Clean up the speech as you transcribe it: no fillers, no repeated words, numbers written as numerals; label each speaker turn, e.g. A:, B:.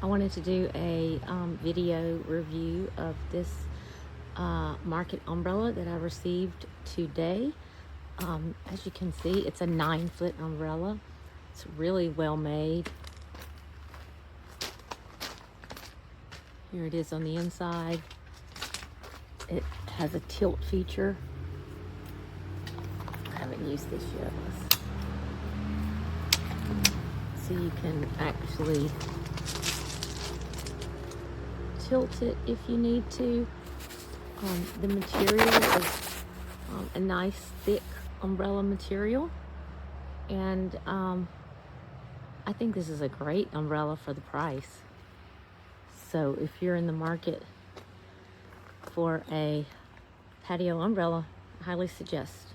A: I wanted to do a video review of this market umbrella that I received today. As you can see, it's a 9-foot umbrella. It's really well made. Here it is on the inside. It has a tilt feature. I haven't used this yet. So you can actually tilt it if you need to. The material is a nice thick umbrella material, and I think this is a great umbrella for the price. So if you're in the market for a patio umbrella, I highly suggest.